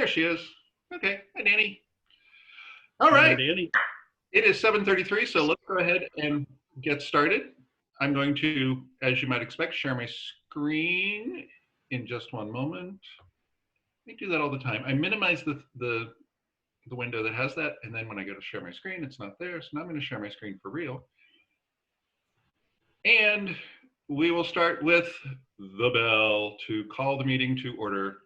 there she is. Okay. Hi, Danny. All Hi, right. Danny. It is 7:33, so let's go ahead and get started. I'm going to, as you might expect, share my screen in just one moment. I do that all the time. I minimize the window that has that, and then when I go to share my screen, it's not there. So now I'm going to share my screen for real. And we will start with the bell to call the meeting to order.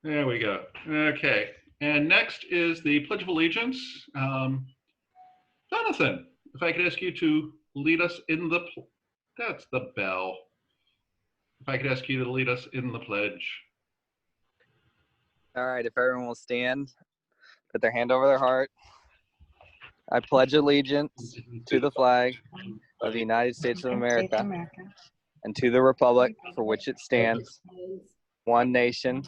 There we go. Okay. And next is the Pledge of Allegiance. Jonathan, if I could ask you to lead us in the, that's the bell. If I could ask you to lead us in the pledge. All right, if everyone will stand, put their hand over their heart. I pledge allegiance to the flag of the United States of America and to the republic for which it stands, one nation,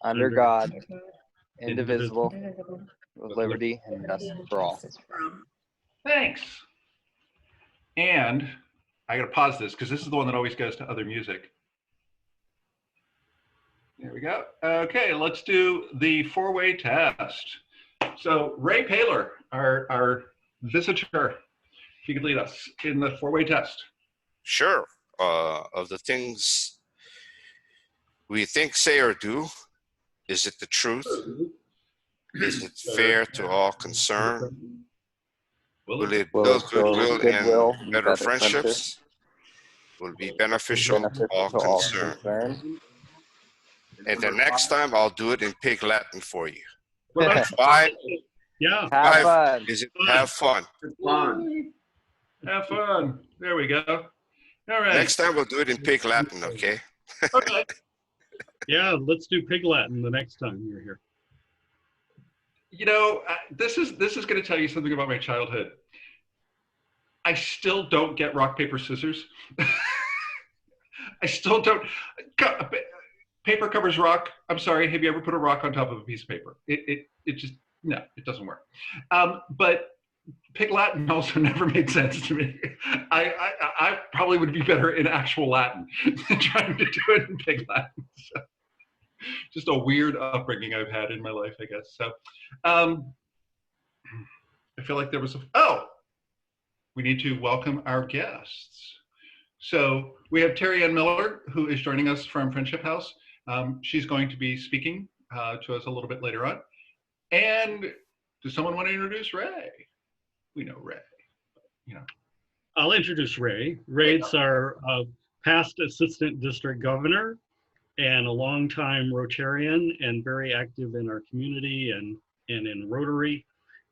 under God, indivisible, with liberty and justice for all. Thanks. And I gotta pause this because this is the one that always goes to other music. There we go. Okay, let's do the four-way test. So Ray Paler, our visitor, if you could lead us in the four-way test. Sure. Of the things we think, say, or do, is it the truth? Is it fair to all concerned? Will it build goodwill and better friendships? Will it be beneficial to all concerned? And the next time I'll do it in pig Latin for you. Five. Yeah. Have fun. Is it have fun? Have fun. There we go. All right. Next time we'll do it in pig Latin, okay? Okay. Yeah, let's do pig Latin the next time you're here. You know, this is going to tell you something about my childhood. I still don't get rock, paper, scissors. I still don't. Paper covers rock. I'm sorry. Have you ever put a rock on top of a piece of paper? It just, no, it doesn't work. But pig Latin also never made sense to me. I probably would be better in actual Latin than trying to do it in pig Latin. So, just a weird upbringing I've had in my life, I guess. So I feel like there was we need to welcome our guests. So we have Terry Ann Miller, who is joining us from Friendship House. She's going to be speaking to us a little bit later on. And does someone want to introduce Ray? We know Ray. You know. I'll introduce Ray. Ray's our past assistant district governor and a longtime Rotarian and very active in our community and in Rotary,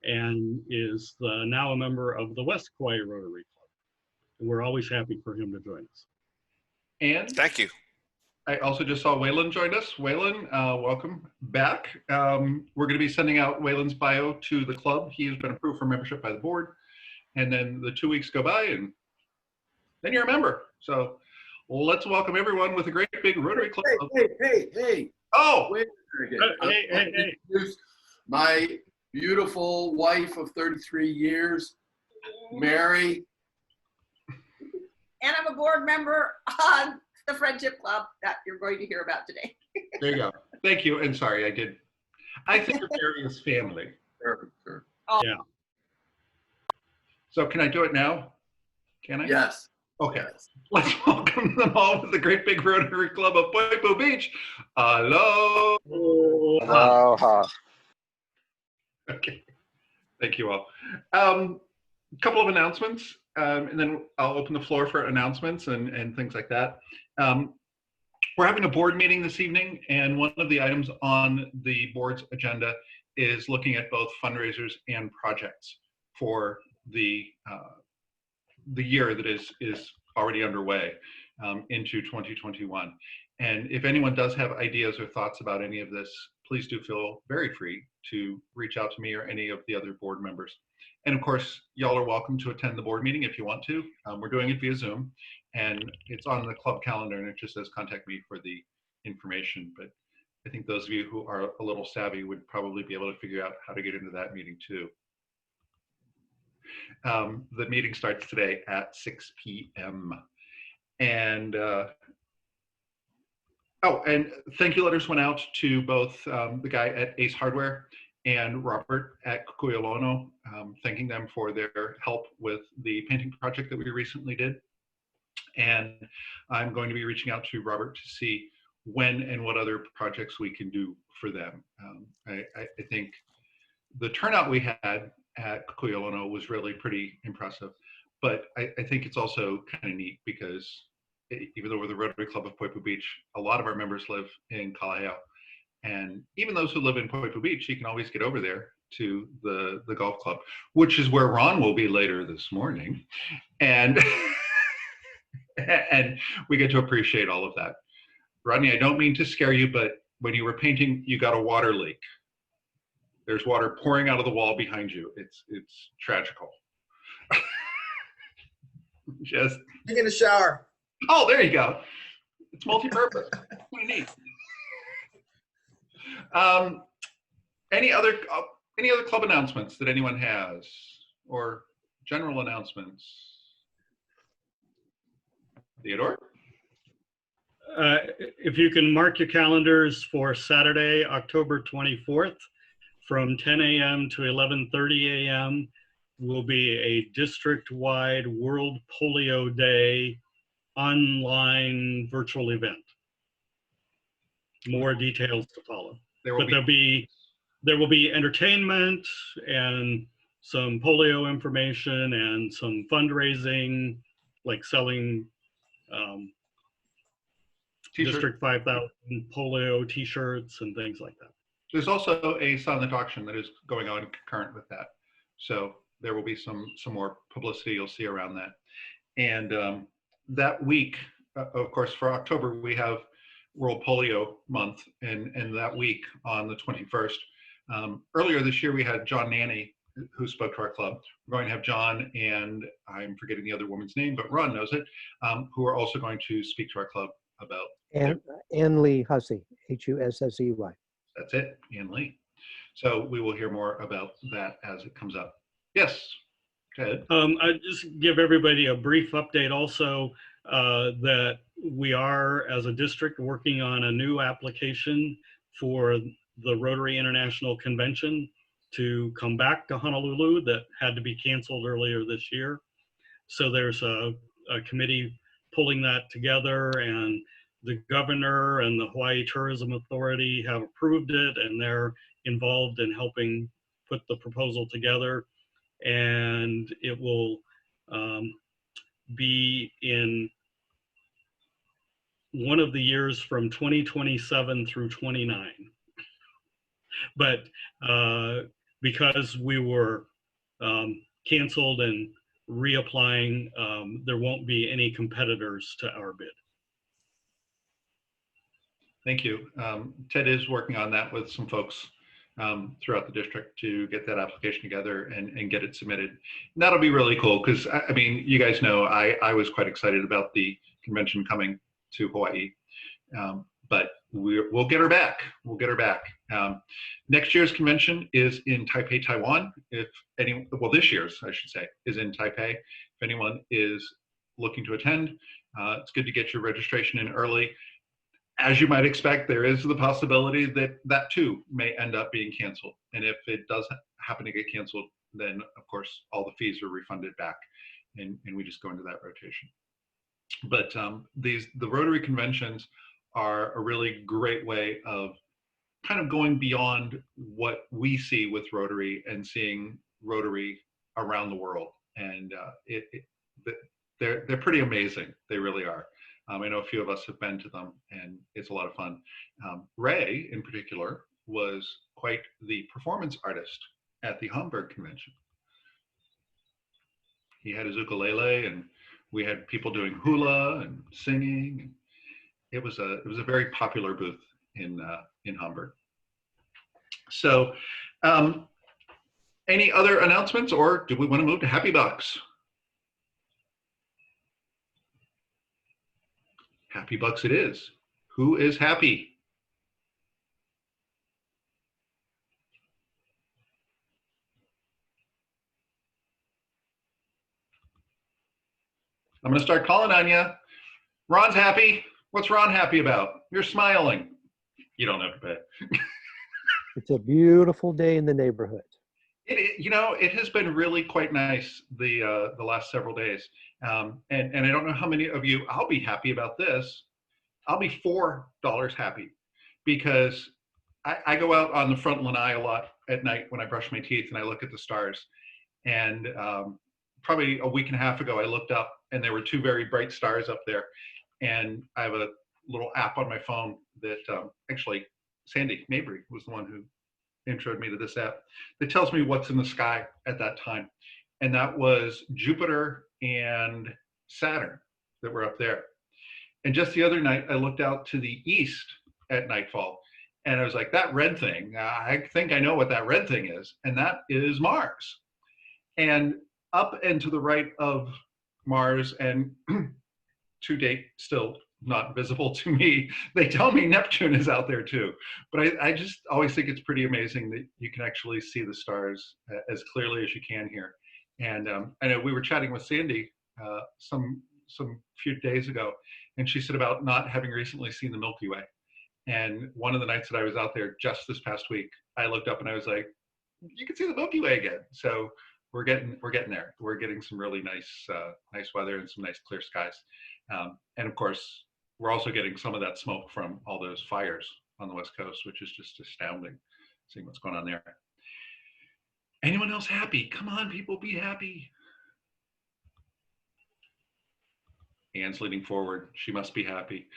and is now a member of the West Kauai Rotary Club. And we're always happy for him to join us. And thank you. I also just saw Waylon joined us. Waylon, welcome back. We're going to be sending out Waylon's bio to the club. He has been approved for membership by the board. And then the 2 weeks go by and then you're a member. So let's welcome everyone with a great big Rotary Club. Hey. Oh! Wait a second. Hey. My beautiful wife of 33 years, Mary. And I'm a board member on the Friendship Club that you're going to hear about today. There you go. Thank you. And sorry, I think of Mary as family. Sure. Oh. Yeah. So can I do it now? Can I? Yes. Okay. Let's welcome them all to the great big Rotary Club of Poipu Beach. Aloha. Aloha. Okay. Thank you all. A couple of announcements, and then I'll open the floor for announcements and things like that. We're having a board meeting this evening, and one of the items on the board's agenda is looking at both fundraisers and projects for the year that is already underway into 2021. And if anyone does have ideas or thoughts about any of this, please do feel very free to reach out to me or any of the other board members. And of course, y'all are welcome to attend the board meeting if you want to. We're doing it via Zoom, and it's on the club calendar, and it just says contact me for the information. But I think those of you who are a little savvy would probably be able to figure out how to get into that meeting too. The meeting starts today at 6 p.m. And oh, and thank you letters went out to both the guy at Ace Hardware and Robert at Kukuiolono, thanking them for their help with the painting project that we recently did. And I'm going to be reaching out to Robert to see when and what other projects we can do for them. I think the turnout we had at Kukuiolono was really pretty impressive, but I think it's also kind of neat because even though we're the Rotary Club of Poipu Beach, a lot of our members live in Kalaheo. And even those who live in Poipu Beach, you can always get over there to the golf club, which is where Ron will be later this morning. And, and we get to appreciate all of that. Rodney, I don't mean to scare you, but when you were painting, you got a water leak. There's water pouring out of the wall behind you. It's tragical. Just taking a shower. Oh, there you go. It's multi-purpose. Pretty neat. Any other club announcements that anyone has, or general announcements? Theodore? If you can mark your calendars for Saturday, October 24th, from 10 a.m. to 11:30 a.m. will be a district-wide World Polio Day online virtual event. More details to follow. There will be entertainment and some polio information and some fundraising, like selling District 5000 polio t-shirts and things like that. There's also a silent auction that is going on concurrent with that. So there will be some more publicity you'll see around that. And that week, of course, for October, we have World Polio Month. And that week on the 21st, earlier this year, we had John Nanny, who spoke to our club. We're going to have John and I'm forgetting the other woman's name, but Ron knows it, who are also going to speak to our club about. Ann Lee Hussey, Hussey. That's it, Ann Lee. So we will hear more about that as it comes up. Yes, Ted. I just give everybody a brief update also that we are, as a district, working on a new application for the Rotary International Convention to come back to Honolulu that had to be canceled earlier this year. So there's a committee pulling that together, and the governor and the Hawaii Tourism Authority have approved it, and they're involved in helping put the proposal together. And it will be in one of the years from 2027 through 29. But because we were canceled and reapplying, there won't be any competitors to our bid. Thank you. Ted is working on that with some folks throughout the district to get that application together and get it submitted. And that'll be really cool because, I mean, you guys know I was quite excited about the convention coming to Hawaii, but we'll get her back. We'll get her back. Next year's convention is in Taipei, Taiwan. Well, this year's, I should say, is in Taipei. If anyone is looking to attend, it's good to get your registration in early. As you might expect, there is the possibility that that too may end up being canceled. And if it does happen to get canceled, then of course, all the fees are refunded back and we just go into that rotation. But the Rotary conventions are a really great way of kind of going beyond what we see with Rotary and seeing Rotary around the world. And they're pretty amazing. They really are. I know a few of us have been to them and it's a lot of fun. Ray in particular was quite the performance artist at the Hamburg convention. He had his ukulele and we had people doing hula and singing. It was a very popular booth in Hamburg. So any other announcements, or do we want to move to Happy Bucks? Happy Bucks it is. Who is happy? I'm going to start calling on you. Ron's happy. What's Ron happy about? You're smiling. You don't have to pay. It's a beautiful day in the neighborhood. It has been really quite nice the last several days. And I don't know how many of you, I'll be happy about this. I'll be $4 happy because I go out on the front lanai a lot at night when I brush my teeth and I look at the stars. And probably a week and a half ago, I looked up and there were two very bright stars up there. And I have a little app on my phone that actually Sandy Mabry was the one who introed me to this app that tells me what's in the sky at that time. And that was Jupiter and Saturn that were up there. And just the other night, I looked out to the east at nightfall and I was like, that red thing, I think I know what that red thing is. And that is Mars. And up and to the right of Mars, and to date, still not visible to me, they tell me Neptune is out there too. But I just always think it's pretty amazing that you can actually see the stars as clearly as you can here. And I know we were chatting with Sandy some few days ago, and she said about not having recently seen the Milky Way. And one of the nights that I was out there just this past week, I looked up and I was like, you can see the Milky Way again. So we're getting there. We're getting some really nice weather and some nice clear skies. And of course, we're also getting some of that smoke from all those fires on the West Coast, which is just astounding, seeing what's going on there. Anyone else happy? Come on, people, be happy. Anne's leaning forward. She must be happy.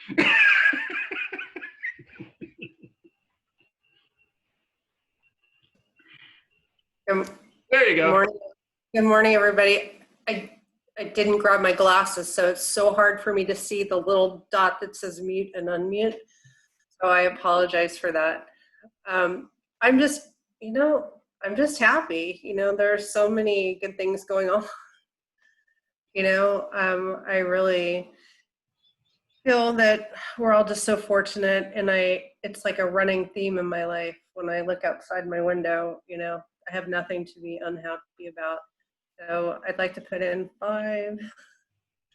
There you go. Good morning. Good morning, everybody. I didn't grab my glasses, so it's so hard for me to see the little dot that says mute and unmute. So I apologize for that. I'm just happy. There are so many good things going on. I really feel that we're all just so fortunate, and it's like a running theme in my life. When I look outside my window, I have nothing to be unhappy about. So I'd like to put in 5.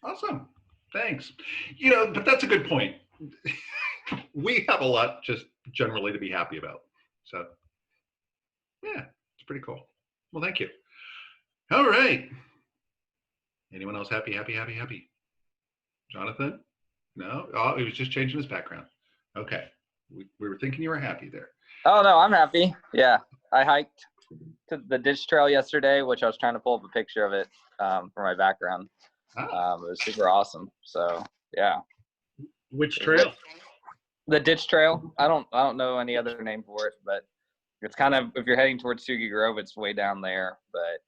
Awesome. Thanks. But that's a good point. We have a lot just generally to be happy about. So yeah, it's pretty cool. Well, thank you. All right. Anyone else happy? Jonathan? No? Oh, he was just changing his background. Okay. We were thinking you were happy there. Oh, no, I'm happy. Yeah. I hiked to the ditch trail yesterday, which I was trying to pull up a picture of it for my background. It was super awesome. So yeah. Which trail? The ditch trail. I don't know any other name for it, but it's kind of, if you're heading towards Sugi Grove, it's way down there. But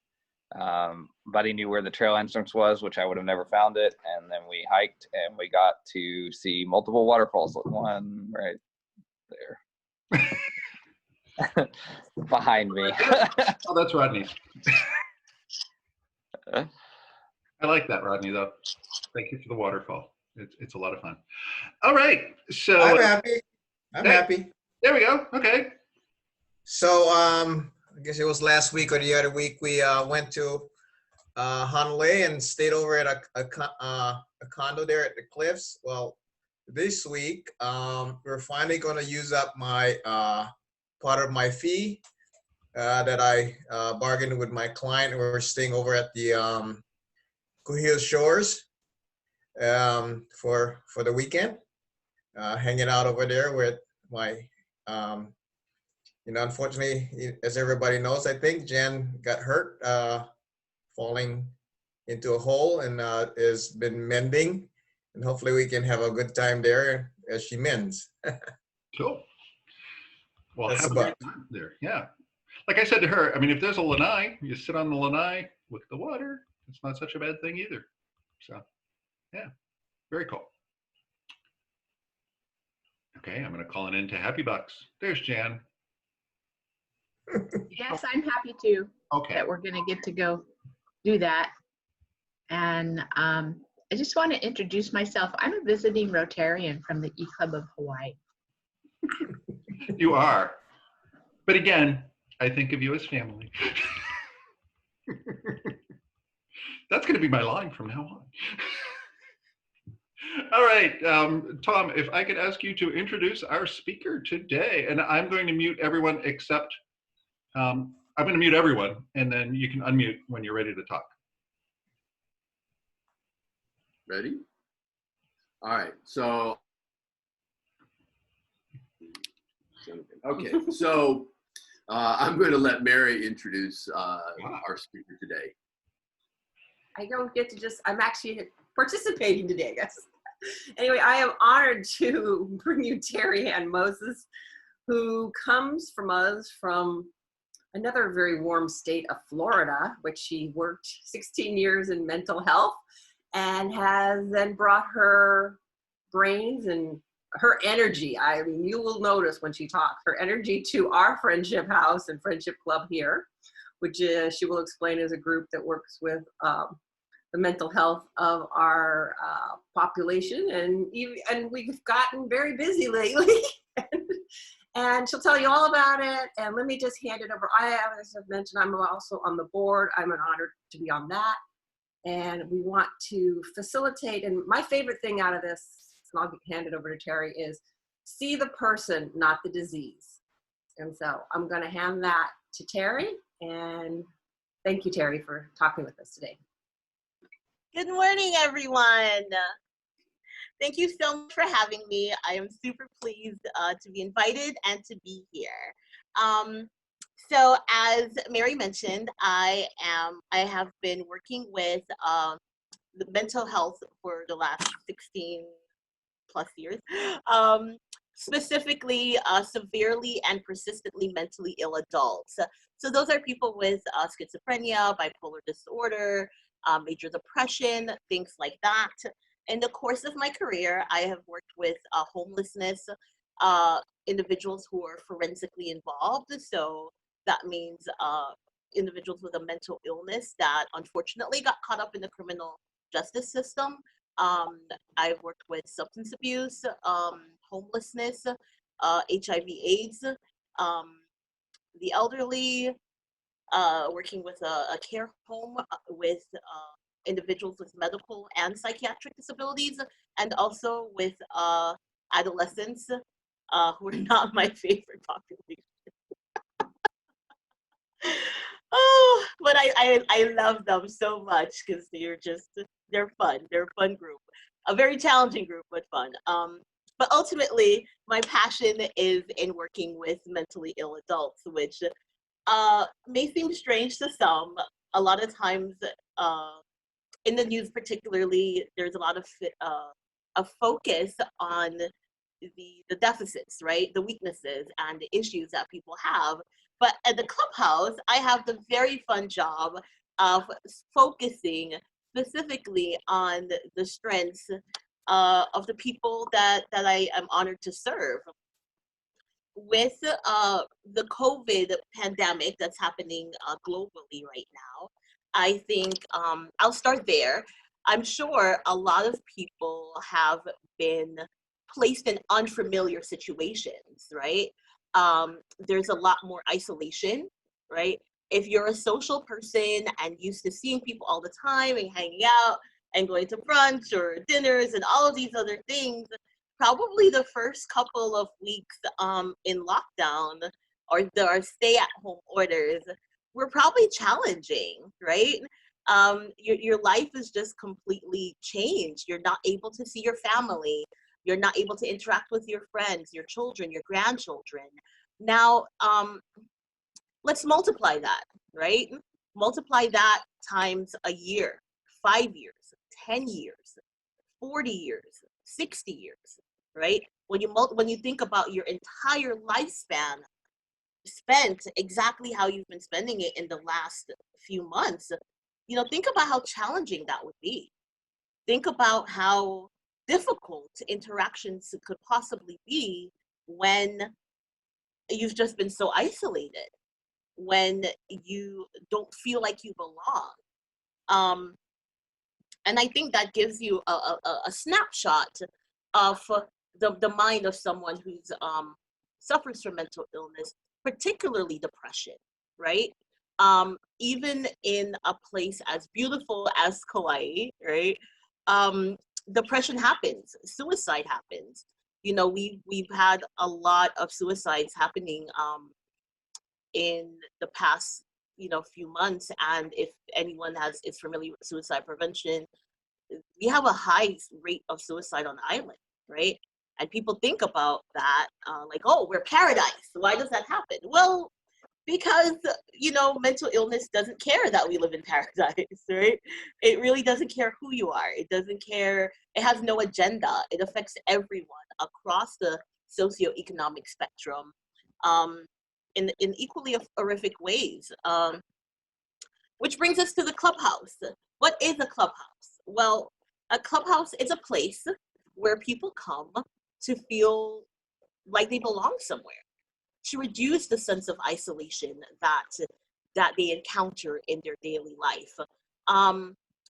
Buddy knew where the trail entrance was, which I would have never found it. And then we hiked and we got to see multiple waterfalls. One right there. Behind me. Oh, that's Rodney. I like that, Rodney, though. Thank you for the waterfall. It's a lot of fun. All right. So I'm happy. I'm happy. There we go. Okay. So I guess it was last week or the other week we went to Honolulu and stayed over at a condo there at the cliffs. Well, this week we're finally going to use up my part of my fee that I bargained with my client. We're staying over at the Kuhio Shores for the weekend, hanging out over there with my, unfortunately, as everybody knows, I think Jen got hurt falling into a hole and has been mending, and hopefully we can have a good time there as she mends. Cool. Well, That's have a great time there. Yeah. Like I said to her, I mean, if there's a lanai, you sit on the lanai, look at the water. It's not such a bad thing either. So, yeah, very cool. Okay, I'm going to call it in to Happy Bucks. There's Jan. Yes, I'm happy too. Okay. That we're going to get to go do that. And I just want to introduce myself. I'm a visiting Rotarian from the E-Club of Hawaii. You are. But again, I think of you as family. That's going to be my line from now on. All right, Tom, if I could ask you to introduce our speaker today, and I'm going to mute everyone except, I'm going to mute everyone, and then you can unmute when you're ready to talk. Ready? All right. So, okay. So I'm going to let Mary introduce our speaker today. I don't get to just, I'm actually participating today, I guess. Anyway, I am honored to bring you Terry Ann Moses, who comes from us from another very warm state of Florida, which she worked 16 years in mental health and has then brought her brains and her energy. I mean, you will notice when she talks, her energy to our Friendship House and Friendship Club here, which she will explain is a group that works with the mental health of our population. And we've gotten very busy lately. And she'll tell you all about it. And let me just hand it over. As I've mentioned, I'm also on the board. I'm an honor to be on that. And we want to facilitate. And my favorite thing out of this, and I'll hand it over to Terry, is see the person, not the disease. And so I'm going to hand that to Terry. And thank you, Terry, for talking with us today. Good morning, everyone. Thank you so much for having me. I am super pleased to be invited and to be here. So as Mary mentioned, I have been working with the mental health for the last 16 plus years, specifically severely and persistently mentally ill adults. So those are people with schizophrenia, bipolar disorder, major depression, things like that. In the course of my career, I have worked with homelessness, individuals who are forensically involved. So that means individuals with a mental illness that unfortunately got caught up in the criminal justice system. I've worked with substance abuse, homelessness, HIV/AIDS, the elderly, working with a care home with individuals with medical and psychiatric disabilities, and also with adolescents who are not my favorite population. Oh, but I love them so much because they're fun. They're a fun group, a very challenging group, but fun. But ultimately, my passion is in working with mentally ill adults, which may seem strange to some. A lot of times, in the news particularly, there's a lot of focus on the deficits, right? The weaknesses and the issues that people have. But at the clubhouse, I have the very fun job of focusing specifically on the strengths of the people that I am honored to serve. With the COVID pandemic that's happening globally right now, I think I'll start there. I'm sure a lot of people have been placed in unfamiliar situations, right? There's a lot more isolation, right? If you're a social person and used to seeing people all the time and hanging out and going to brunch or dinners and all of these other things, probably the first couple of weeks in lockdown or the stay-at-home orders were probably challenging, right? Your life is just completely changed. You're not able to see your family. You're not able to interact with your friends, your children, your grandchildren. Now, let's multiply that, right? Multiply that times a year, 5 years, 10 years, 40 years, 60 years, right? When you think about your entire lifespan spent exactly how you've been spending it in the last few months, think about how challenging that would be. Think about how difficult interactions could possibly be when you've just been so isolated, when you don't feel like you belong. And I think that gives you a snapshot of the mind of someone who's suffers from mental illness, particularly depression, right? Even in a place as beautiful as Kauai, right? depression happens, suicide happens. You know, we've had a lot of suicides happening in the past, you know, few months. And if anyone is familiar with suicide prevention, we have a high rate of suicide on the island, right? And people think about that like, oh, we're paradise. Why does that happen? Well, because, you know, mental illness doesn't care that we live in paradise, right? It really doesn't care who you are. It doesn't care. It has no agenda. It affects everyone across the socioeconomic spectrum um, in equally horrific ways. Which brings us to the clubhouse. What is a clubhouse? Well, a clubhouse is a place where people come to feel like they belong somewhere, to reduce the sense of isolation that they encounter in their daily life.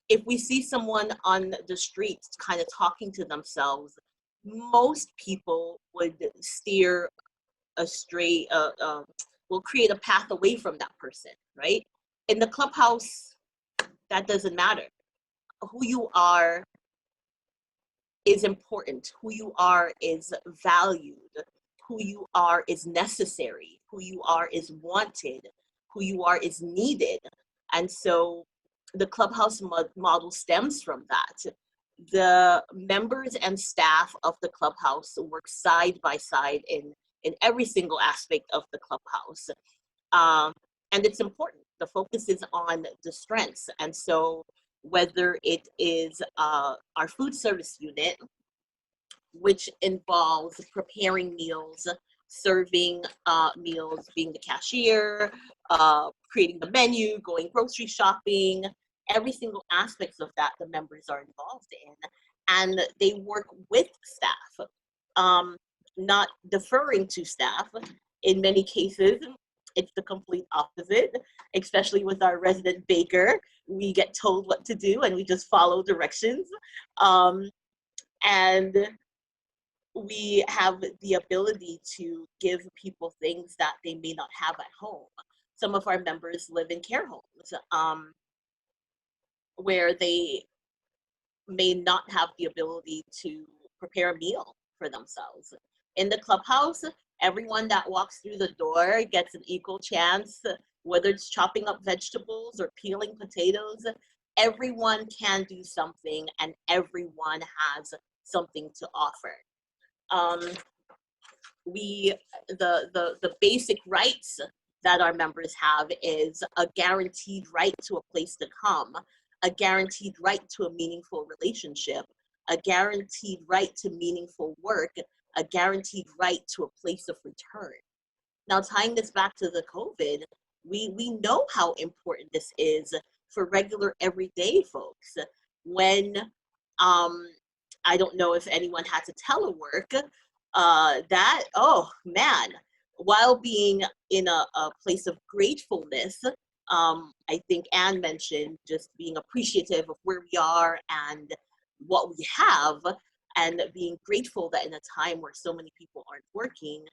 If we see someone on the streets kind of talking to themselves, most people would steer astray, will create a path away from that person, right? In the clubhouse, that doesn't matter. Who you are is important. Who you are is valued. Who you are is necessary. Who you are is wanted. Who you are is needed. And so the clubhouse model stems from that. The members and staff of the clubhouse work side by side in every single aspect of the clubhouse. And it's important. The focus is on the strengths. And so whether it is our food service unit, which involves preparing meals, serving meals, being the cashier, creating the menu, going grocery shopping, every single aspect of that the members are involved in. And they work with staff, not deferring to staff. In many cases, it's the complete opposite, especially with our resident baker. We get told what to do and we just follow directions. And we have the ability to give people things that they may not have at home. Some of our members live in care homes where they may not have the ability to prepare a meal for themselves. In the clubhouse, everyone that walks through the door gets an equal chance, whether it's chopping up vegetables or peeling potatoes. Everyone can do something and everyone has something to offer. The basic rights that our members have is a guaranteed right to a place to come, a guaranteed right to a meaningful relationship, a guaranteed right to meaningful work, a guaranteed right to a place of return. Now, tying this back to the COVID, we know how important this is for regular everyday folks. When I don't know if anyone had to telework, oh man, while being in a place of gratefulness, I think Anne mentioned just being appreciative of where we are and what we have, and being grateful that in a time where so many people aren't working,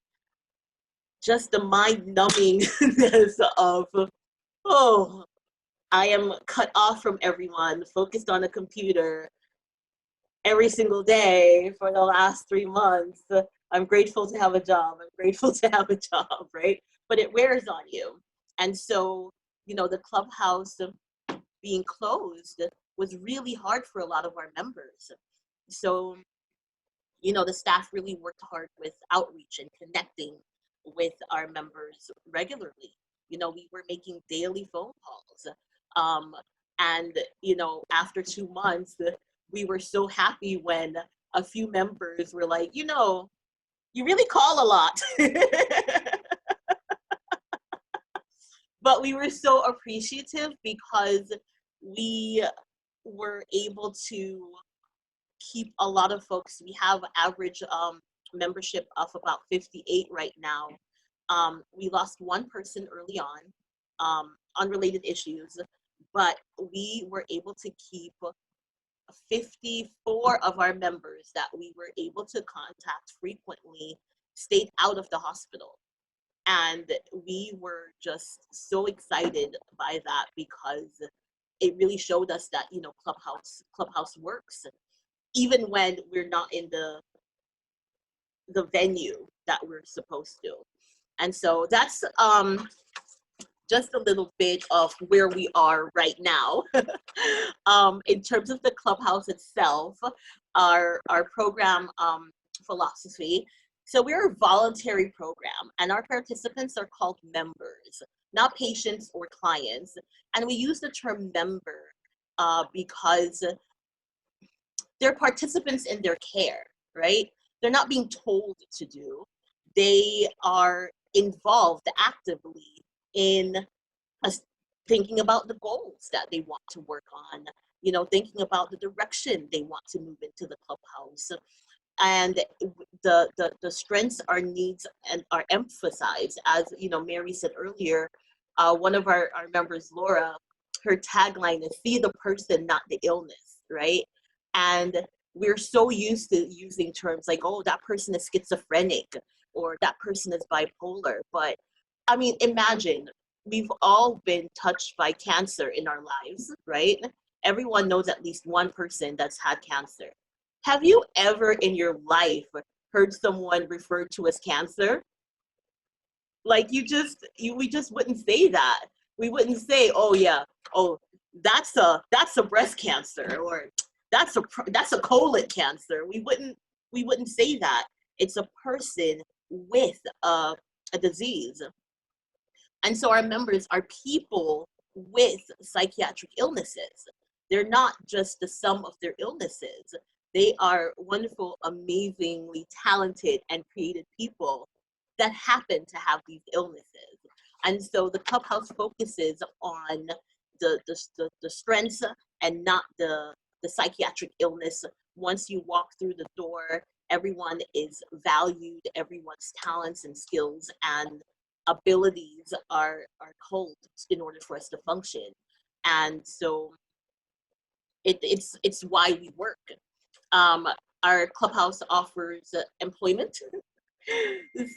just the mind-numbingness of, oh, I am cut off from everyone, focused on a computer every single day for the last 3 months. I'm grateful to have a job. I'm grateful to have a job, right? But it wears on you. And so, you know, the clubhouse being closed was really hard for a lot of our members. So, you know, the staff really worked hard with outreach and connecting with our members regularly. You know, we were making daily phone calls. And, you know, after 2 months, we were so happy when a few members were like, you know, you really call a lot. But we were so appreciative because we were able to keep a lot of folks. We have average membership of about 58 right now. We lost one person early on, unrelated issues, but we were able to keep 54 of our members that we were able to contact frequently stayed out of the hospital. And we were just so excited by that because it really showed us that, you know, Clubhouse works. even when we're not in the venue that we're supposed to. And so that's just a little bit of where we are right now. In terms of the clubhouse itself, our program philosophy. So we're a voluntary program, and our participants are called members, not patients or clients. And we use the term member because they're participants in their care, right? They're not being told to do. They are involved actively in thinking about the goals that they want to work on, thinking about the direction they want to move into the clubhouse. And the strengths, our needs, and are emphasized. As Mary said earlier, one of our members, Laura, her tagline is "See the person, not the illness," right? And we're so used to using terms like, "Oh, that person is schizophrenic," or "that person is bipolar." But I mean, imagine, we've all been touched by cancer in our lives, right? Everyone knows at least one person that's had cancer. Have you ever in your life heard someone referred to as cancer? Like we just wouldn't say that. We wouldn't say, "Oh yeah, oh that's a breast cancer," or that's a colon cancer. We wouldn't say that. It's a person with a disease. And so our members are people with psychiatric illnesses. They're not just the sum of their illnesses. They are wonderful, amazingly talented and creative people that happen to have these illnesses. And so the clubhouse focuses on the strengths and not the psychiatric illness. Once you walk through the door, everyone is valued, everyone's talents and skills and abilities are culled in order for us to function. And so it's why we work. Our clubhouse offers employment,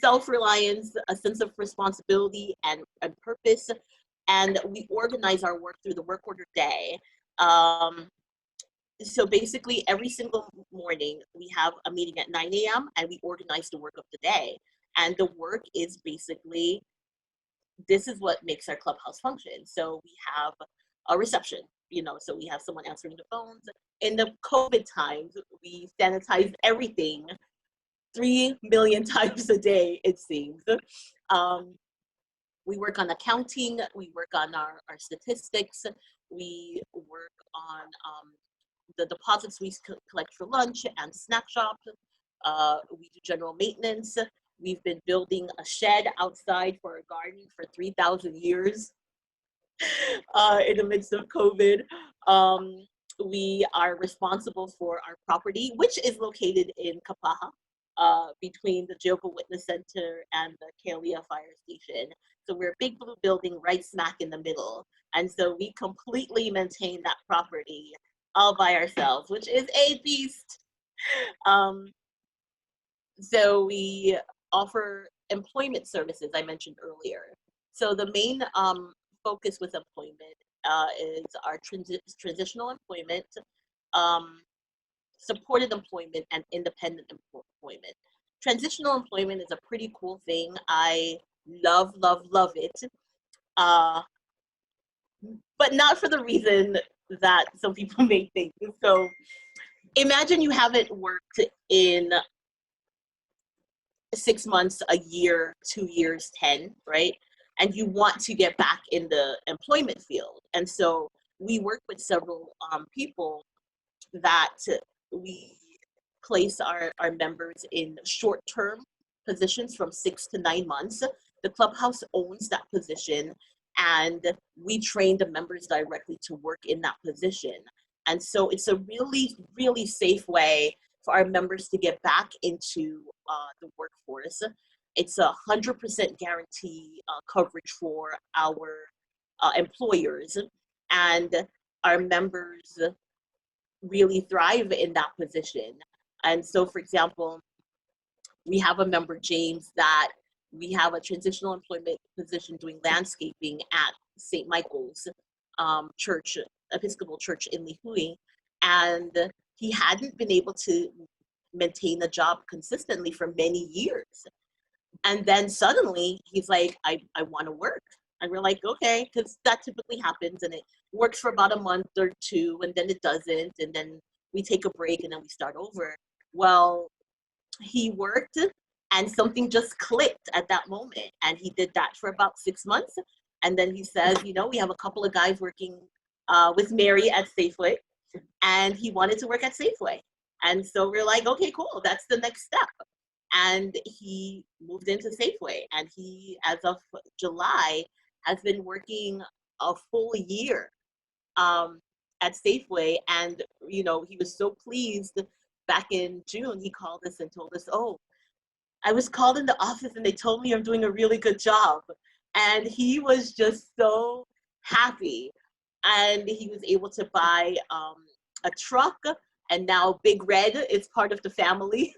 self-reliance, a sense of responsibility and purpose, and we organize our work through the work order day. So basically every single morning we have a meeting at 9 a.m. and we organize the work of the day. And the work is basically, this is what makes our clubhouse function. So we have a reception, so we have someone answering the phones. In the COVID times, we sanitize everything 3 million times a day, it seems. We work on accounting, we work on our statistics, we work on the deposits we collect for lunch and snack shop. We do general maintenance. We've been building a shed outside for our garden for 3,000 years in the midst of COVID. We are responsible for our property, which is located in Kapaha, between the Joko Witness Center and the Kealia Fire Station. So we're a big blue building right smack in the middle. And so we completely maintain that property all by ourselves, which is a beast. So we offer employment services, I mentioned earlier. So the main focus with employment is our transitional employment, supported employment, and independent employment. Transitional employment is a pretty cool thing. I love it. But not for the reason that some people may think. So imagine you haven't worked in 6 months, a year, 2 years, 10, right? And you want to get back in the employment field. And so we work with several people that we place our members in short-term positions from 6 to 9 months. The clubhouse owns that position, and we train the members directly to work in that position. And so it's a really, really safe way for our members to get back into the workforce. It's 100% guarantee coverage for our employers, and our members really thrive in that position. And so, for example, we have a member, James, that we have a transitional employment position doing landscaping at St. Michael's Church, Episcopal Church in Lihui. And he hadn't been able to maintain a job consistently for many years. And then suddenly he's like, I want to work. And we're like, okay, because that typically happens, and it works for about a month or two, and then it doesn't, and then we take a break and then we start over. Well, he worked and something just clicked at that moment. And he did that for about 6 months. And then he says, you know, we have a couple of guys working with Mary at Safeway, and he wanted to work at Safeway. And so we're like, okay, cool, that's the next step. And he moved into Safeway, and he, as of July, has been working a full year at Safeway. And, you know, he was so pleased. Back in June, he called us and told us, oh, I was called in the office and they told me I'm doing a really good job. And he was just so happy. And he was able to buy a truck, and now Big Red is part of the family.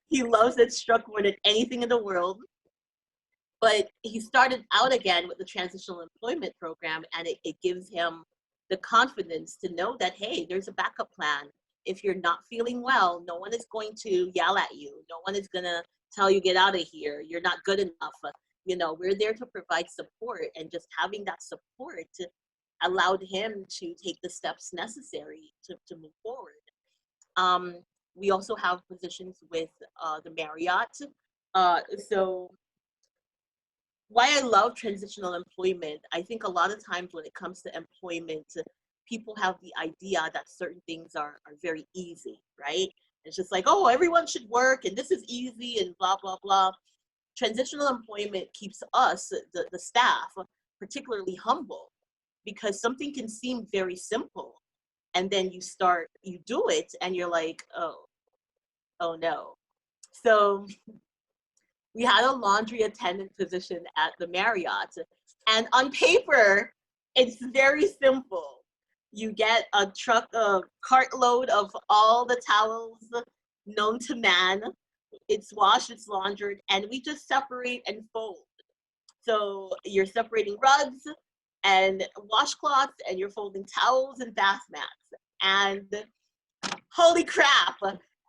He loves that truck more than anything in the world. But he started out again with the transitional employment program, and it gives him the confidence to know that, hey, there's a backup plan. If you're not feeling well, no one is going to yell at you. No one is going to tell you, get out of here. You're not good enough. You know, we're there to provide support, and just having that support allowed him to take the steps necessary to move forward. We also have positions with the Marriott. So why I love transitional employment, I think a lot of times when it comes to employment, people have the idea that certain things are very easy, right? It's just like, oh, everyone should work and this is easy and blah, blah, blah. Transitional employment keeps us, the staff, particularly humble, because something can seem very simple, and then you do it and you're like, oh no. So we had a laundry attendant position at the Marriott, and on paper, it's very simple. You get a cartload of all the towels known to man. It's washed, it's laundered, and we just separate and fold. So you're separating rugs and washcloths, and you're folding towels and bath mats. And holy crap,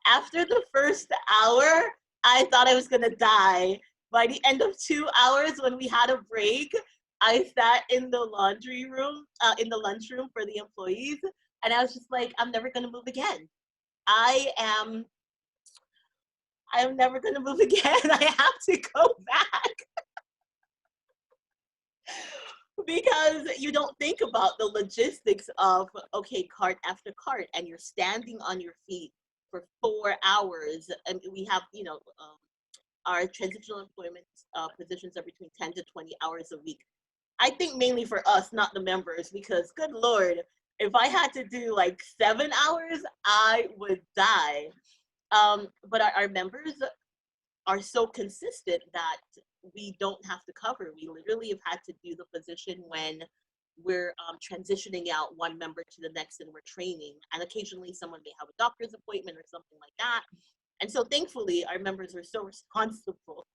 after the first hour, I thought I was gonna die. By the end of 2 hours, when we had a break, I sat in the laundry room, in the lunchroom for the employees, and I was just like, I'm never gonna move again. I am never gonna move again. I have to go back. Because you don't think about the logistics of, okay, cart after cart, and you're standing on your feet for 4 hours. And we have, you know, our transitional employment positions are between 10 to 20 hours a week. I think mainly for us, not the members, because good Lord, if I had to do like 7 hours, I would die. But our members are so consistent that we don't have to cover. We literally have had to do the position when we're transitioning out one member to the next and we're training. And occasionally someone may have a doctor's appointment or something like that. And so thankfully our members are so responsible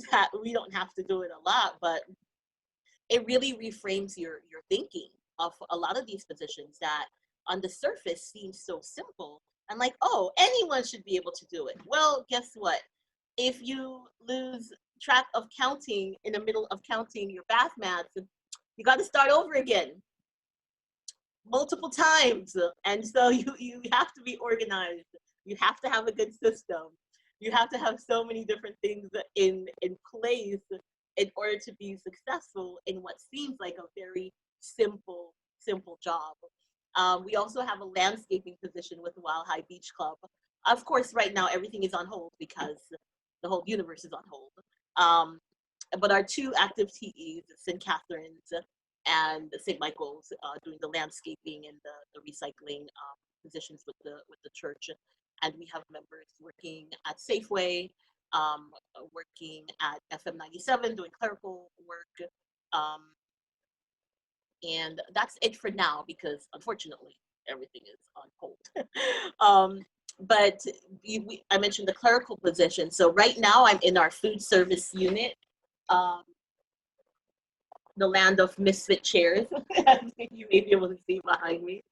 that we don't have to do it a lot, but it really reframes your thinking of a lot of these positions that on the surface seem so simple. And like, oh, anyone should be able to do it. Well, guess what? If you lose track of counting in the middle of counting your bath mats, you got to start over again multiple times. And so you have to be organized. You have to have a good system. You have to have so many different things in place in order to be successful in what seems like a very simple job. We also have a landscaping position with the Wild High Beach Club. Of course, right now everything is on hold because the whole universe is on hold. But our two active TEs, St. Catherine's and St. Michael's, doing the landscaping and the recycling positions with the church. And we have members working at Safeway, working at FM 97, doing clerical work. And that's it for now, because unfortunately, everything is on hold. But I mentioned the clerical position. So right now I'm in our food service unit, the land of misfit chairs, as you may be able to see behind me.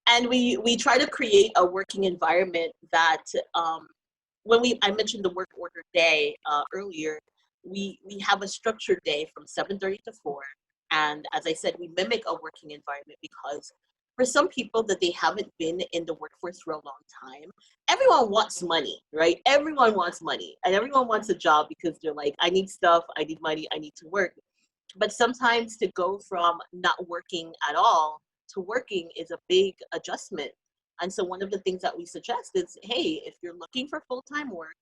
And we try to create a working environment that I mentioned the work order day earlier, we have a structured day from 7:30 to 4. And as I said, we mimic a working environment because for some people that they haven't been in the workforce for a long time, everyone wants money, right? Everyone wants money and everyone wants a job because they're like, I need stuff, I need money, I need to work. But sometimes to go from not working at all to working is a big adjustment. And so one of the things that we suggest is, hey, if you're looking for full-time work,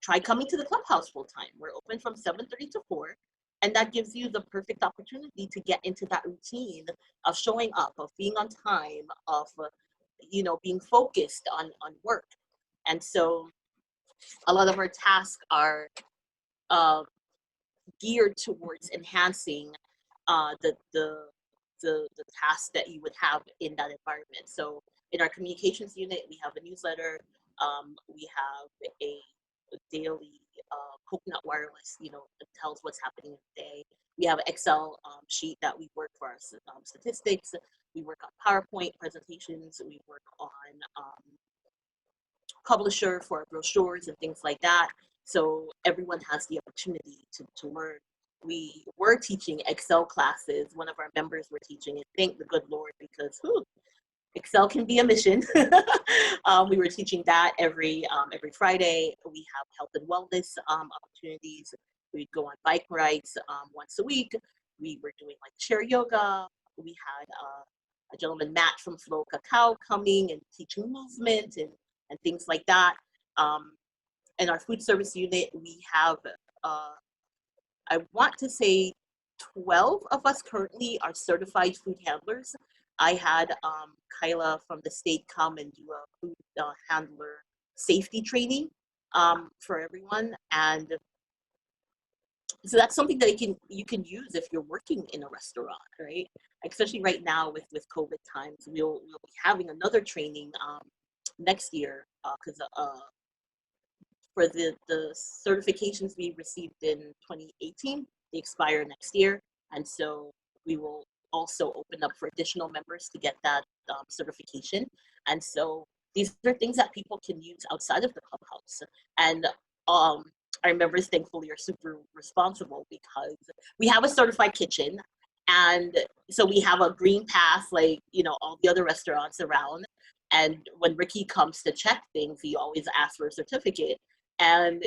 try coming to the clubhouse full-time. We're open from 7:30 to 4. And that gives you the perfect opportunity to get into that routine of showing up, of being on time, of being focused on work. And so a lot of our tasks are geared towards enhancing the tasks that you would have in that environment. So in our communications unit, we have a newsletter. We have a daily coconut wireless, that tells what's happening in the day. We have an Excel sheet that we work for our statistics. We work on PowerPoint presentations. We work on publisher for our brochures and things like that. So everyone has the opportunity to learn. We were teaching Excel classes. One of our members were teaching it. Thank the good Lord, because Excel can be a mission. We were teaching that every Friday. We have health and wellness opportunities. We'd go on bike rides once a week. We were doing like chair yoga. We had a gentleman, Matt from Flow Cacao, coming and teaching movement and things like that. In our food service unit, we have, I want to say 12 of us currently are certified food handlers. I had Kyla from the state come and do a food handler safety training for everyone. And so that's something that you can use if you're working in a restaurant, right? Especially right now with COVID times, we'll be having another training next year because for the certifications we received in 2018, they expire next year. And so we will also open up for additional members to get that certification. And so these are things that people can use outside of the clubhouse. And our members, thankfully, are super responsible because we have a certified kitchen. And so we have a green pass, like, all the other restaurants around. And when Ricky comes to check things, he always asks for a certificate. And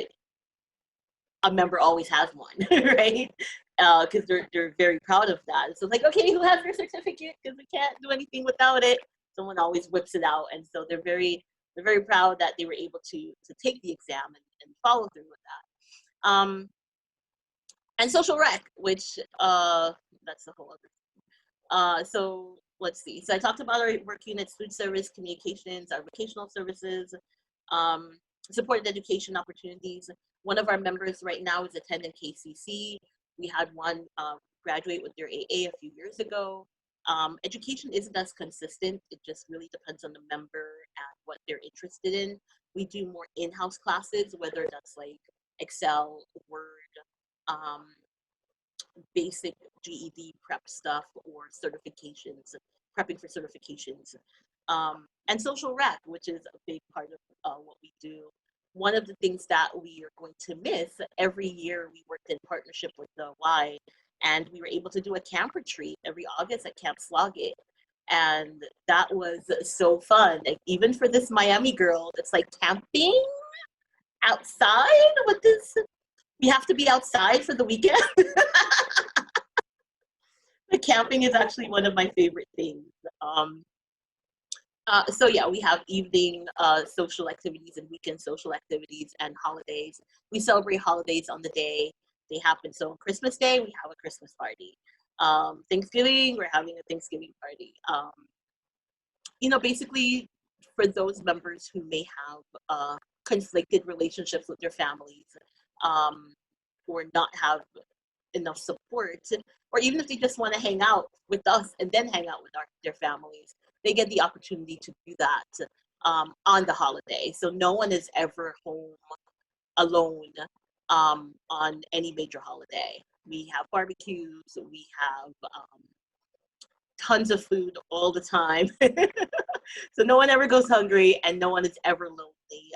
a member always has one, right? Because they're very proud of that. So it's like, okay, who has their certificate? Because we can't do anything without it. Someone always whips it out, and so they're very proud that they were able to take the exam and follow through with that. And social rec, which that's the whole other. So let's see. So I talked about our work units, food service, communications, our vocational services, supported education opportunities. One of our members right now is attending KCC. We had one graduate with their AA a few years ago. Education isn't as consistent. It just really depends on the member and what they're interested in. We do more in-house classes, whether that's like Excel, Word, basic GED prep stuff, or certifications, prepping for certifications. And social rec, which is a big part of what we do. One of the things that we are going to miss, every year we worked in partnership with the Y, and we were able to do a camp retreat every August at Camp Sloggett. And that was so fun. Like, even for this Miami girl, it's like camping outside with this. We have to be outside for the weekend. The camping is actually one of my favorite things. So yeah, we have evening social activities and weekend social activities and holidays. We celebrate holidays on the day they happen. So on Christmas Day, we have a Christmas party. Thanksgiving, we're having a Thanksgiving party. Basically for those members who may have conflicted relationships with their families, or not have enough support, or even if they just want to hang out with us and then hang out with their families, they get the opportunity to do that on the holiday. So no one is ever home alone on any major holiday. We have barbecues, we have tons of food all the time. So no one ever goes hungry and no one is ever lonely.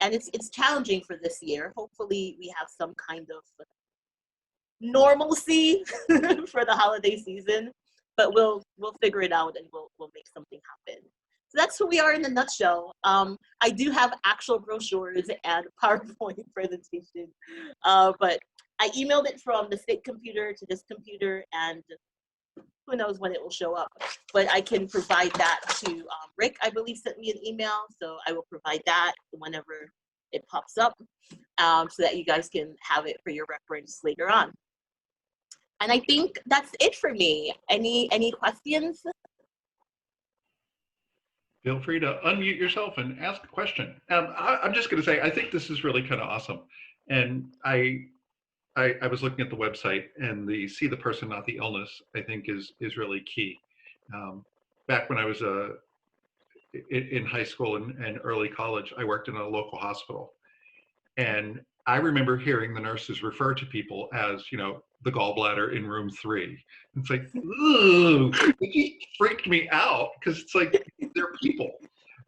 And it's challenging for this year. Hopefully we have some kind of normalcy for the holiday season, but we'll figure it out and we'll make something happen. So that's who we are in a nutshell. I do have actual brochures and PowerPoint presentation, but I emailed it from the state computer to this computer, and who knows when it will show up. But I can provide that to Rick, I believe, sent me an email, so I will provide that whenever it pops up, so that you guys can have it for your reference later on. And I think that's it for me. Any questions? Feel free to unmute yourself and ask a question. I'm just going to say, I think this is really kind of awesome. And I was looking at the website, and the see the person, not the illness, I think is really key. Back when I was in high school and early college, I worked in a local hospital. And I remember hearing the nurses refer to people as, the gallbladder in room 3. It's like, ooh, it just freaked me out, because it's like, they're people.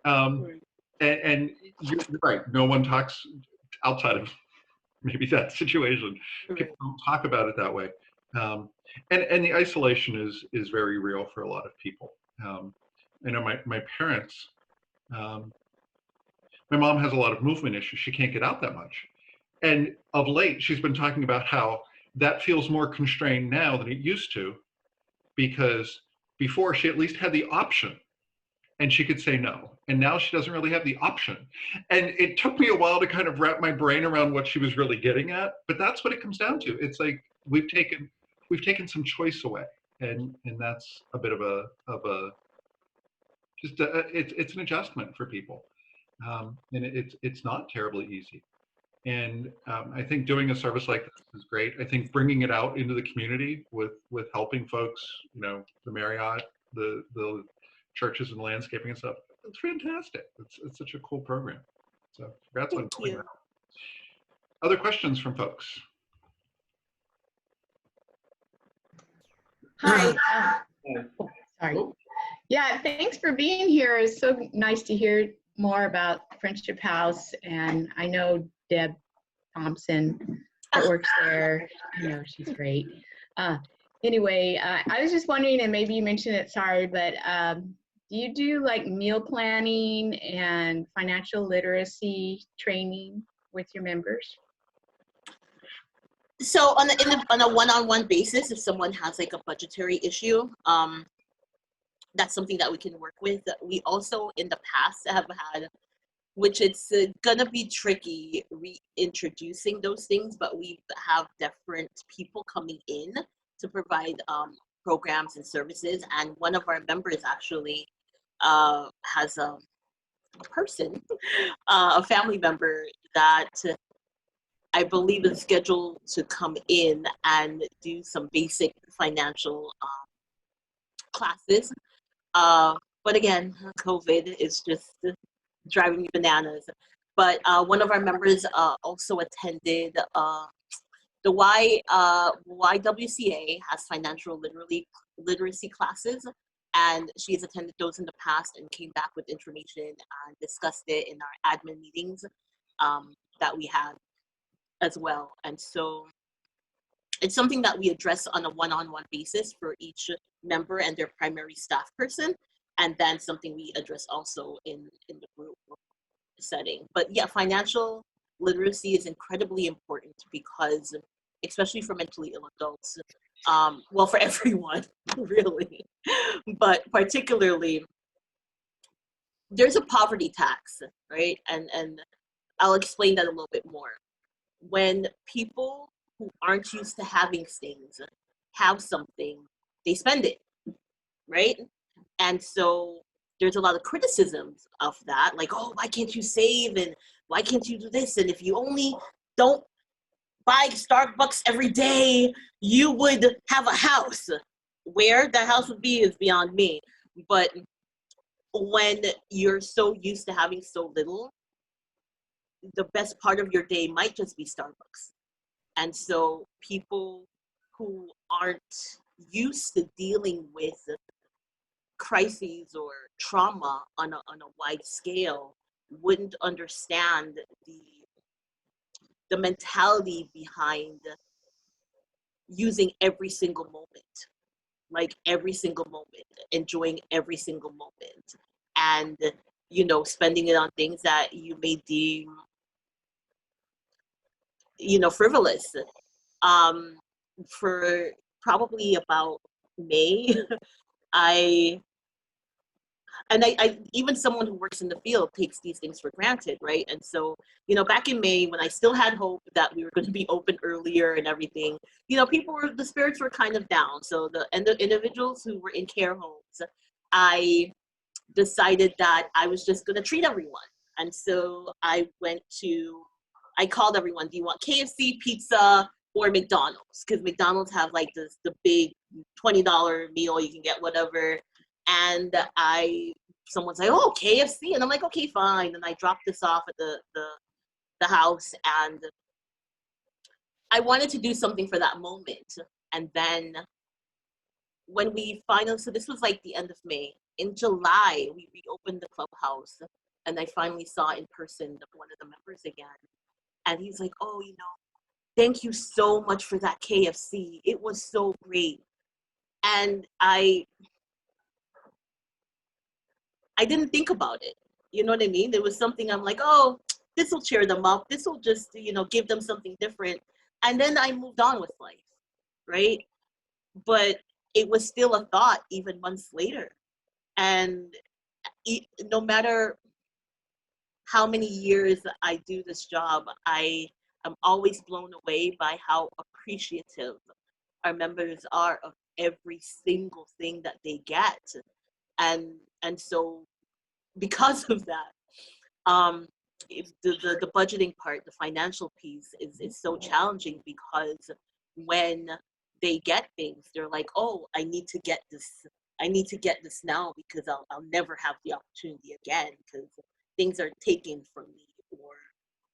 And you're right, no one talks outside of maybe that situation. People don't talk about it that way. And the isolation is very real for a lot of people. I know my parents, my mom has a lot of movement issues. She can't get out that much. And of late, she's been talking about how that feels more constrained now than it used to, because before she at least had the option and she could say no. And now she doesn't really have the option. And it took me a while to kind of wrap my brain around what she was really getting at, but that's what it comes down to. It's like we've taken some choice away, and that's a bit of it's an adjustment for people, and it's not terribly easy. And I think doing a service like this is great. I think bringing it out into the community with helping folks, the Marriott, the churches and landscaping and stuff, it's fantastic. It's such a cool program. So congrats on doing that. Other questions from folks? Hi. Sorry. Yeah, thanks for being here. It's so nice to hear more about Friendship House, and I know Deb Thompson that works there. I know she's great. Anyway, I was just wondering, and maybe you mentioned it, sorry, but do you do like meal planning and financial literacy training with your members? So on a one-on-one basis, if someone has like a budgetary issue, that's something that we can work with. We also in the past have had, which it's gonna be tricky reintroducing those things, but we have different people coming in to provide programs and services. And one of our members actually has a person, a family member that I believe is scheduled to come in and do some basic financial classes. But again, COVID is just driving me bananas. But one of our members also attended the YWCA has financial literacy classes, and she's attended those in the past and came back with information and discussed it in our admin meetings that we had as well. And so it's something that we address on a one-on-one basis for each member and their primary staff person, and then something we address also in the group setting. But yeah, financial literacy is incredibly important because, especially for mentally ill adults, well, for everyone, really, but particularly, there's a poverty tax, right? And I'll explain that a little bit more. When people who aren't used to having things have something, they spend it, right? And so there's a lot of criticisms of that, like, oh, why can't you save, and why can't you do this, and if you only don't buy Starbucks every day, you would have a house. Where that house would be is beyond me. But when you're so used to having so little, the best part of your day might just be Starbucks. And so people who aren't used to dealing with crises or trauma on a wide scale wouldn't understand the mentality behind using every single moment, like every single moment, enjoying every single moment, and spending it on things that you may deem frivolous. um for probably about May, I I even someone who works in the field takes these things for granted, right? And so, back in May, when I still had hope that we were going to be open earlier and everything, the spirits were kind of down. So the individuals who were in care homes, I decided that I was just going to treat everyone. And so I called everyone, do you want KFC, pizza, or McDonald's? Because McDonald's have like the big $20 meal, you can get whatever. And someone's like, oh, KFC. And I'm like, okay, fine. And I dropped this off at the house, and I wanted to do something for that moment. And then when we finally, so this was like the end of May. In July, we reopened the clubhouse, and I finally saw in person one of the members again. And he's like, oh, thank you so much for that KFC. It was so great. And I didn't think about it. You know what I mean? There was something I'm like, oh, this will cheer them up. This will just, give them something different. And then I moved on with life, right? But it was still a thought even months later. And no matter how many years I do this job, I am always blown away by how appreciative our members are of every single thing that they get. And so because of that, the budgeting part, the financial piece is so challenging, because when they get things, they're like, oh, I need to get this now, because I'll never have the opportunity again, because things are taken from me, or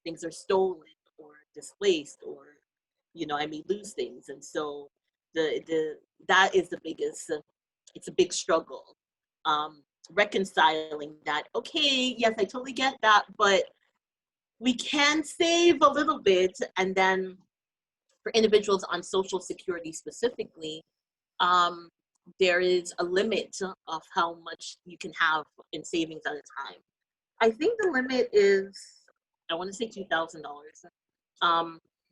things are stolen or displaced, or I may lose things. And so that is the biggest, it's a big struggle, reconciling that. Okay, yes, I totally get that, but we can save a little bit. And then for individuals on Social Security specifically, there is a limit of how much you can have in savings at a time. I think the limit is, I want to say $2,000,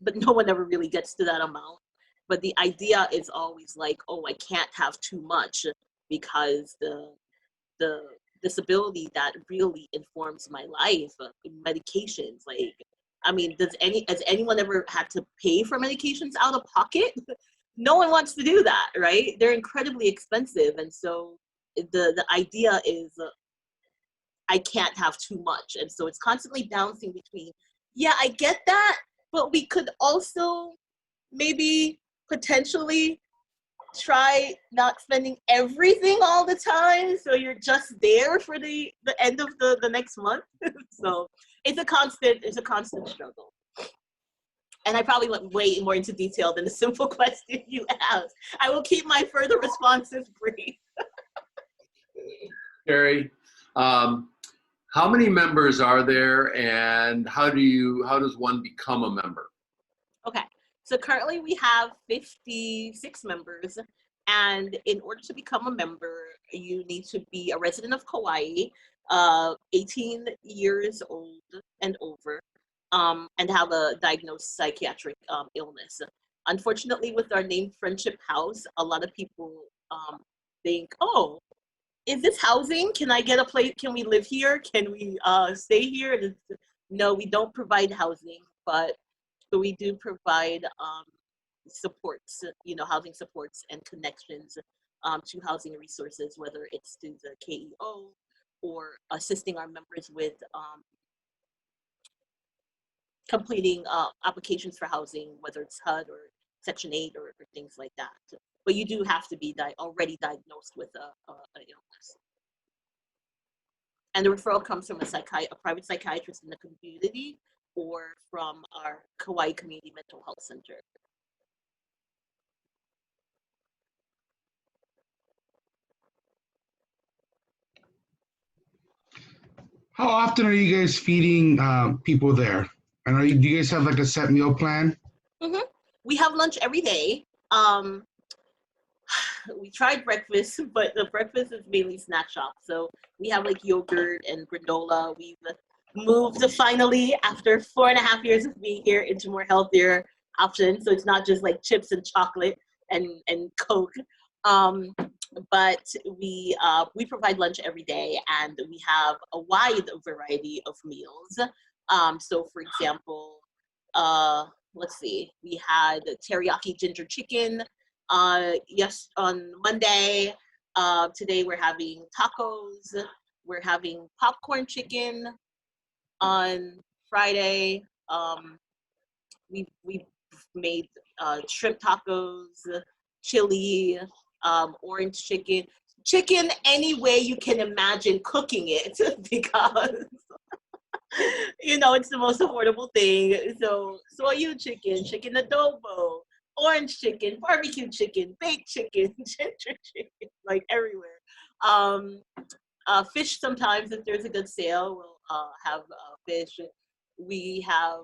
but no one ever really gets to that amount. But the idea is always like, oh, I can't have too much, because the disability that really informs my life, medications, like, I mean, has anyone ever had to pay for medications out of pocket? No one wants to do that, right? They're incredibly expensive. And so the idea is, I can't have too much. And so it's constantly bouncing between, yeah, I get that, but we could also maybe potentially try not spending everything all the time, so you're just there for the end of the next month. So it's a constant struggle. And I probably went way more into detail than the simple question you asked. I will keep my further responses brief. Carrie, how many members are there, and how does one become a member? Okay, so currently we have 56 members, and in order to become a member, you need to be a resident of Kauai, 18 years old and over, and have a diagnosed psychiatric illness. Unfortunately, with our name Friendship House, a lot of people think, oh, is this housing? Can I get a place? Can we live here? Can we stay here? No, we don't provide housing, but we do provide supports, housing supports and connections to housing resources, whether it's to the KEO or assisting our members with completing applications for housing, whether it's HUD or Section 8 or things like that. But you do have to be already diagnosed with an illness. And the referral comes from a private psychiatrist in the community, or from our Kauai Community Mental Health Center. How often are you guys feeding people there? And do you guys have like a set meal plan? hmm We have lunch every day. We tried breakfast, but the breakfast is mainly snack shop. So we have like yogurt and granola. We've moved to finally, after 4.5 years of being here, into more healthier options. So it's not just like chips and chocolate and Coke. Um, but we provide lunch every day, and we have a wide variety of meals. So for example, let's see, we had teriyaki ginger chicken yes on Monday. Today we're having tacos. We're having popcorn chicken on Friday. We made shrimp tacos, chili, orange chicken any way you can imagine cooking it because it's the most affordable thing. So soyu chicken adobo, orange chicken, barbecue chicken, baked chicken, ginger chicken, like everywhere. Um, Fish sometimes if there's a good sale, we'll have fish. We have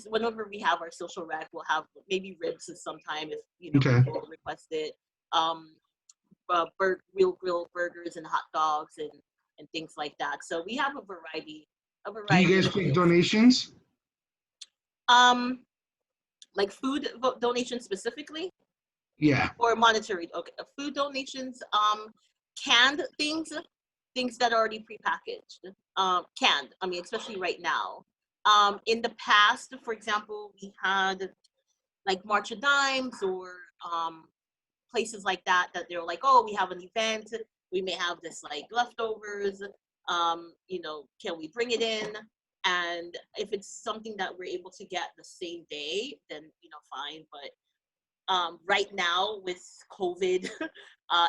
whenever we have our social rack, we'll have maybe ribs sometime if Okay. people request it. Um, real grilled burgers and hot dogs and things like that. So we have a variety Do you guys of take meals. donations? Like food donations specifically Yeah. or monetary. Okay, food donations. Canned things that are already prepackaged. Canned. I mean, especially right now. In the past, for example, we had like March of Dimes or places like that they're like, oh, we have an event, we may have this like leftovers, can we bring it in? And if it's something that we're able to get the same day, then fine. But right now with COVID,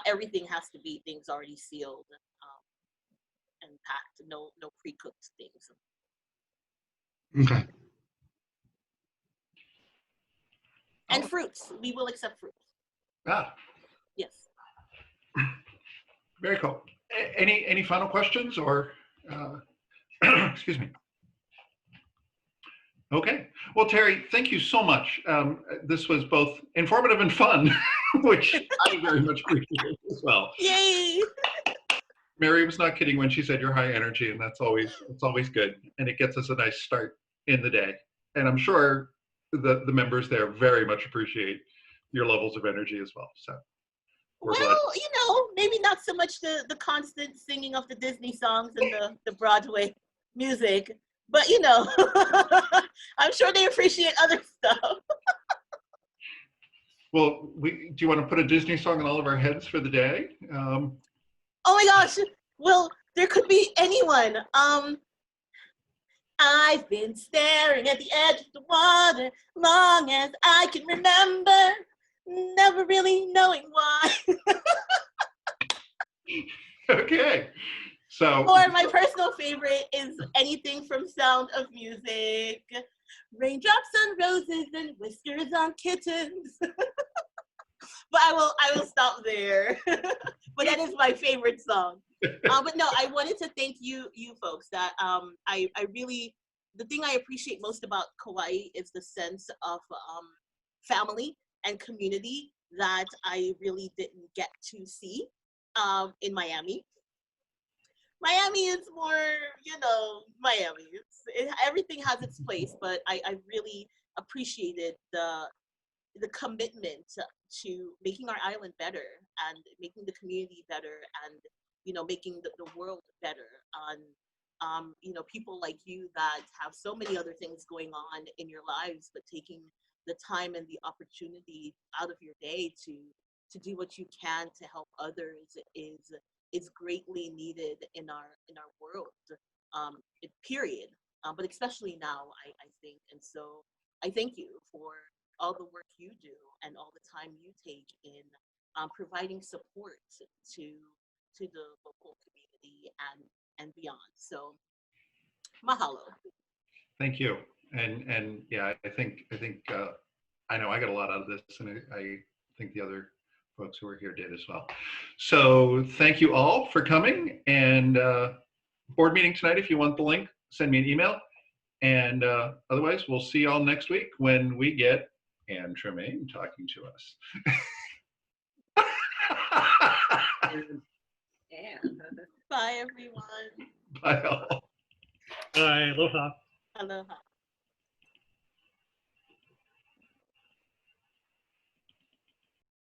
everything has to be things already sealed and packed, no pre-cooked things. Okay. And fruits, we will accept fruits. Ah, Yes. very cool. Any final questions or, excuse me. Okay. Well, Terry, thank you so much. This was both informative and fun, which I very much appreciate as well. Yay! Mary was not kidding when she said you're high energy, and it's always good, and it gets us a nice start in the day. And I'm sure the members there very much appreciate your levels of energy as well. So we're glad. Well, maybe not so much the constant singing of the Disney songs and the Broadway music, but I'm sure they appreciate other stuff. Well, do you want to put a Disney song in all of our heads for the day? Oh my gosh! Well, there could be anyone. I've been staring at the edge of the water long as I can remember, never really knowing why. Okay. So. Or my personal favorite is anything from Sound of Music. Raindrops on roses and whiskers on kittens. But I will stop there. But that is my favorite song. But no, I wanted to thank you folks that I really, the thing I appreciate most about Kauai is the sense of family and community that I really didn't get to see in Miami. Miami is more, Miami. Everything has its place, but I really appreciated the commitment to making our island better and making the community better and making the world better on people like you that have so many other things going on in your lives, but taking the time and the opportunity out of your day to do what you can to help others is greatly needed in our world, period. But especially now, I think. And so I thank you for all the work you do and all the time you take in providing support to the local community and beyond. So mahalo. Thank you. And yeah, I think I know I got a lot out of this, and I think the other folks who are here did as well. So thank you all for coming, and board meeting tonight. If you want the link, send me an email. And otherwise, we'll see y'all next week when we get Anne Tremaine talking to us. Bye, everyone. Bye all. Bye. Aloha. Aloha.